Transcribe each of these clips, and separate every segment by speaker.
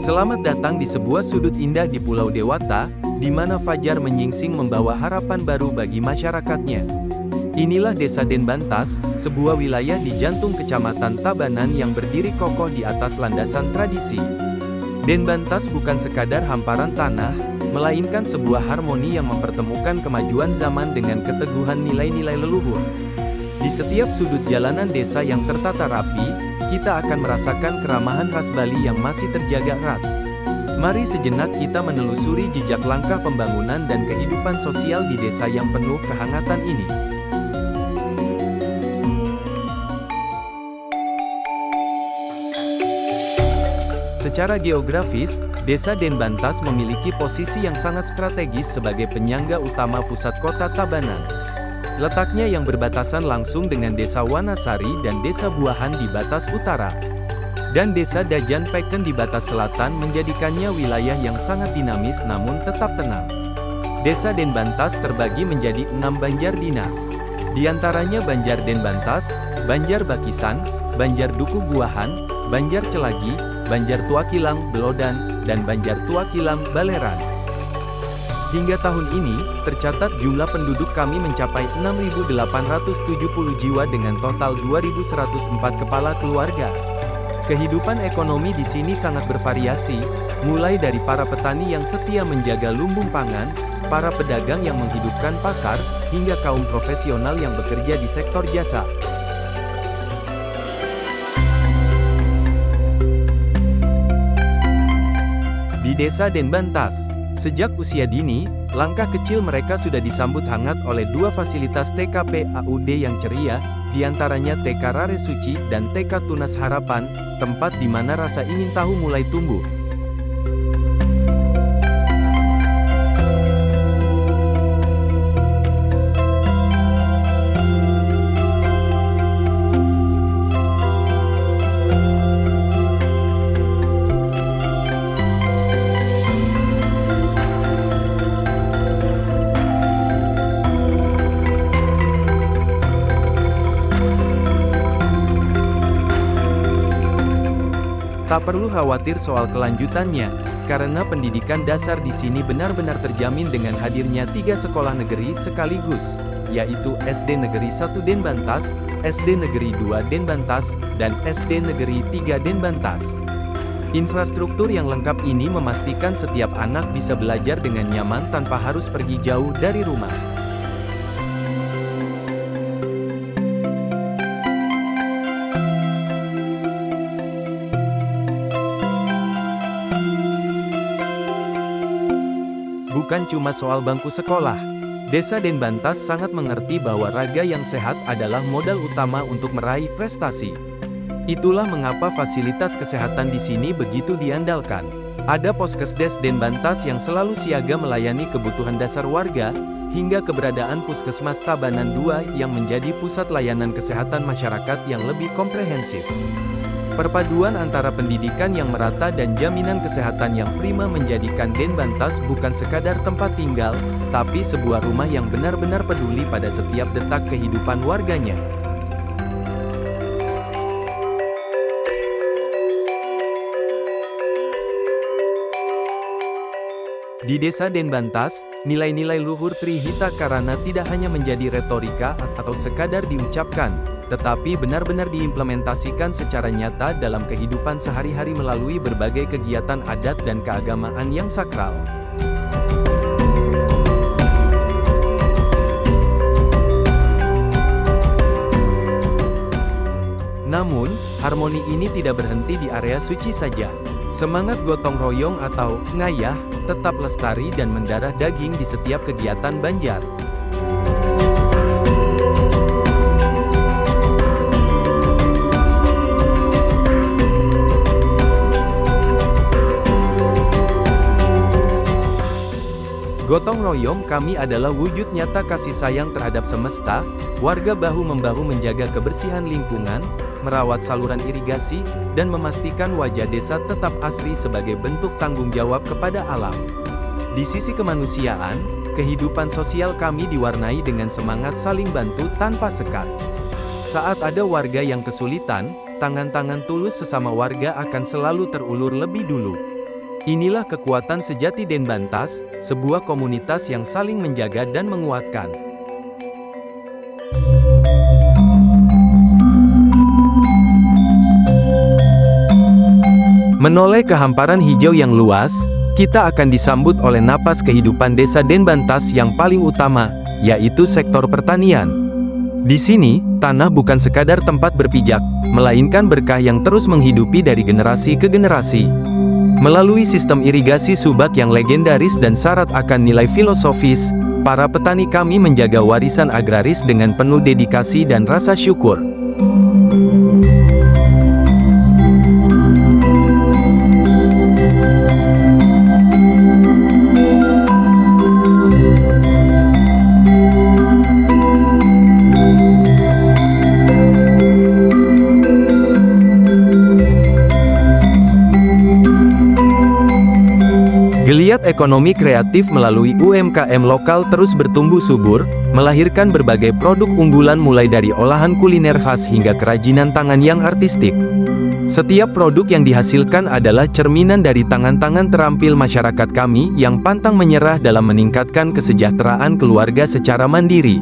Speaker 1: Selamat datang di sebuah sudut indah di Pulau Dewata, di mana fajar menyingsing membawa harapan baru bagi masyarakatnya. Inilah Desa Denbantas, sebuah wilayah di jantung Kecamatan Tabanan yang berdiri kokoh di atas landasan tradisi. Denbantas bukan sekadar hamparan tanah, melainkan sebuah harmoni yang mempertemukan kemajuan zaman dengan keteguhan nilai-nilai leluhur. Di setiap sudut jalanan desa yang tertata rapi, kita akan merasakan keramahan khas Bali yang masih terjaga erat. Mari sejenak kita menelusuri jejak langkah pembangunan dan kehidupan sosial di desa yang penuh kehangatan ini. Secara geografis, Desa Denbantas memiliki posisi yang sangat strategis sebagai penyangga utama pusat kota Tabanan. Letaknya yang berbatasan langsung dengan Desa Wanasari dan Desa Buahan di batas utara. Dan Desa Dajan Peken di batas selatan menjadikannya wilayah yang sangat dinamis namun tetap tenang. Desa Denbantas terbagi menjadi 6 banjar dinas. Di antaranya Banjar Denbantas, Banjar Bakisan, Banjar Duku Buahan, Banjar Celagi, Banjar Tuakilang Belodan, dan Banjar Tuakilang Baleran. Hingga tahun ini, tercatat jumlah penduduk kami mencapai 6.870 jiwa dengan total 2.104 kepala keluarga. Kehidupan ekonomi di sini sangat bervariasi, mulai dari para petani yang setia menjaga lumbung pangan, para pedagang yang menghidupkan pasar, hingga kaum profesional yang bekerja di sektor jasa. Di Desa Denbantas, sejak usia dini, langkah kecil mereka sudah disambut hangat oleh dua fasilitas TKP AUD yang ceria, diantaranya TK Rare Suci dan TK Tunas Harapan, tempat di mana rasa ingin tahu mulai tumbuh. Tak perlu khawatir soal kelanjutannya, karena pendidikan dasar di sini benar-benar terjamin dengan hadirnya 3 sekolah negeri sekaligus, yaitu SD Negeri 1 Denbantas, SD Negeri 2 Denbantas, dan SD Negeri 3 Denbantas. Infrastruktur yang lengkap ini memastikan setiap anak bisa belajar dengan nyaman tanpa harus pergi jauh dari rumah. Bukan cuma soal bangku sekolah. Desa Denbantas sangat mengerti bahwa raga yang sehat adalah modal utama untuk meraih prestasi. Itulah mengapa fasilitas kesehatan di sini begitu diandalkan. Ada Poskesdes Denbantas yang selalu siaga melayani kebutuhan dasar warga, hingga keberadaan Puskesmas Tabanan 2 yang menjadi pusat layanan kesehatan masyarakat yang lebih komprehensif. Perpaduan antara pendidikan yang merata dan jaminan kesehatan yang prima menjadikan Denbantas bukan sekadar tempat tinggal, tapi sebuah rumah yang benar-benar peduli pada setiap detak kehidupan warganya. Di Desa Denbantas, nilai-nilai luhur Trihita Karana tidak hanya menjadi retorika atau sekadar diucapkan, tetapi benar-benar diimplementasikan secara nyata dalam kehidupan sehari-hari melalui berbagai kegiatan adat dan keagamaan yang sakral. Namun, harmoni ini tidak berhenti di area suci saja. Semangat gotong royong atau ngayah tetap lestari dan mendarah daging di setiap kegiatan Banjar. Gotong royong kami adalah wujud nyata kasih sayang terhadap semesta. Warga bahu-membahu menjaga kebersihan lingkungan, merawat saluran irigasi, dan memastikan wajah desa tetap asri sebagai bentuk tanggung jawab kepada alam. Di sisi kemanusiaan, kehidupan sosial kami diwarnai dengan semangat saling bantu tanpa sekat. Saat ada warga yang kesulitan, tangan-tangan tulus sesama warga akan selalu terulur lebih dulu. Inilah kekuatan sejati Denbantas, sebuah komunitas yang saling menjaga dan menguatkan. Menoleh ke hamparan hijau yang luas, kita akan disambut oleh napas kehidupan desa Denbantas yang paling utama, yaitu sektor pertanian. Di sini, tanah bukan sekadar tempat berpijak, melainkan berkah yang terus menghidupi dari generasi ke generasi. Melalui sistem irigasi subak yang legendaris dan syarat akan nilai filosofis, para petani kami menjaga warisan agraris dengan penuh dedikasi dan rasa syukur. Geliat ekonomi kreatif melalui UMKM lokal terus bertumbuh subur, melahirkan berbagai produk unggulan mulai dari olahan kuliner khas hingga kerajinan tangan yang artistik. Setiap produk yang dihasilkan adalah cerminan dari tangan-tangan terampil masyarakat kami yang pantang menyerah dalam meningkatkan kesejahteraan keluarga secara mandiri.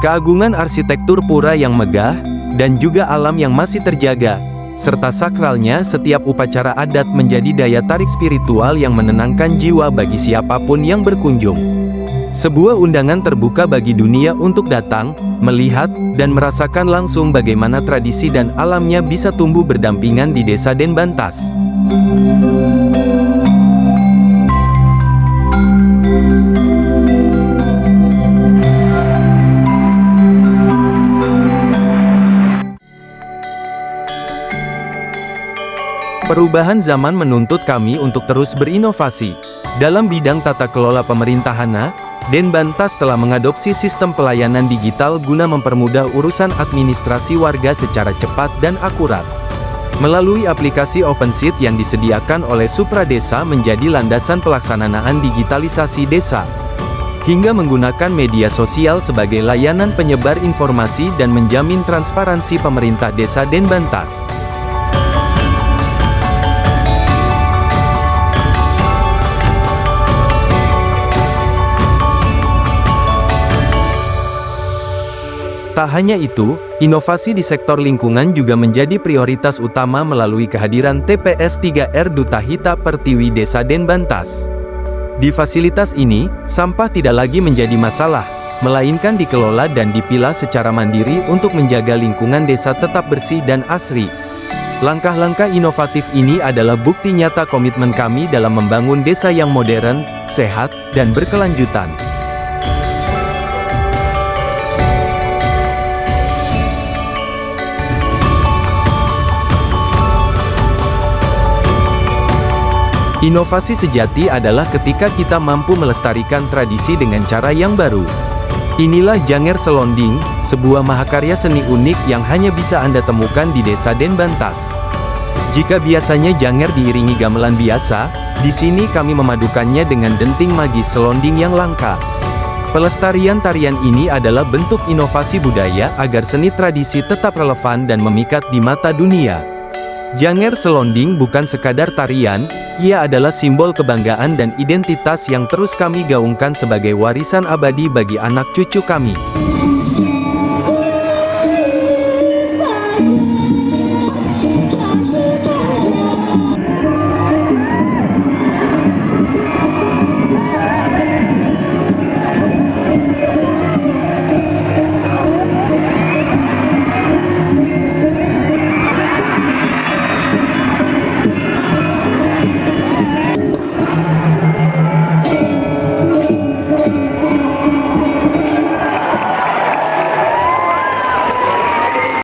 Speaker 1: Keagungan arsitektur pura yang megah, dan juga alam yang masih terjaga, serta sakralnya setiap upacara adat menjadi daya tarik spiritual yang menenangkan jiwa bagi siapapun yang berkunjung. Sebuah undangan terbuka bagi dunia untuk datang, melihat, dan merasakan langsung bagaimana tradisi dan alamnya bisa tumbuh berdampingan di desa Denbantas. Perubahan zaman menuntut kami untuk terus berinovasi. Dalam bidang tata kelola pemerintahan, Denbantas telah mengadopsi sistem pelayanan digital guna mempermudah urusan administrasi warga secara cepat dan akurat. Melalui aplikasi OpenSeat yang disediakan oleh Supra Desa menjadi landasan pelaksanaan digitalisasi desa, hingga menggunakan media sosial sebagai layanan penyebar informasi dan menjamin transparansi pemerintah desa Denbantas. Tak hanya itu, inovasi di sektor lingkungan juga menjadi prioritas utama melalui kehadiran TPS 3R Duta Hita Pertiwi Desa Denbantas. Di fasilitas ini, sampah tidak lagi menjadi masalah, melainkan dikelola dan dipilah secara mandiri untuk menjaga lingkungan desa tetap bersih dan asri. Langkah-langkah inovatif ini adalah bukti nyata komitmen kami dalam membangun desa yang modern, sehat, dan berkelanjutan. Inovasi sejati adalah ketika kita mampu melestarikan tradisi dengan cara yang baru. Inilah Janger Selonding, sebuah mahakarya seni unik yang hanya bisa Anda temukan di desa Denbantas. Jika biasanya Janger diiringi gamelan biasa, di sini kami memadukannya dengan denting magis selonding yang langka. Pelestarian tarian ini adalah bentuk inovasi budaya agar seni tradisi tetap relevan dan memikat di mata dunia. Janger Selonding bukan sekadar tarian, ia adalah simbol kebanggaan dan identitas yang terus kami gaungkan sebagai warisan abadi bagi anak cucu kami.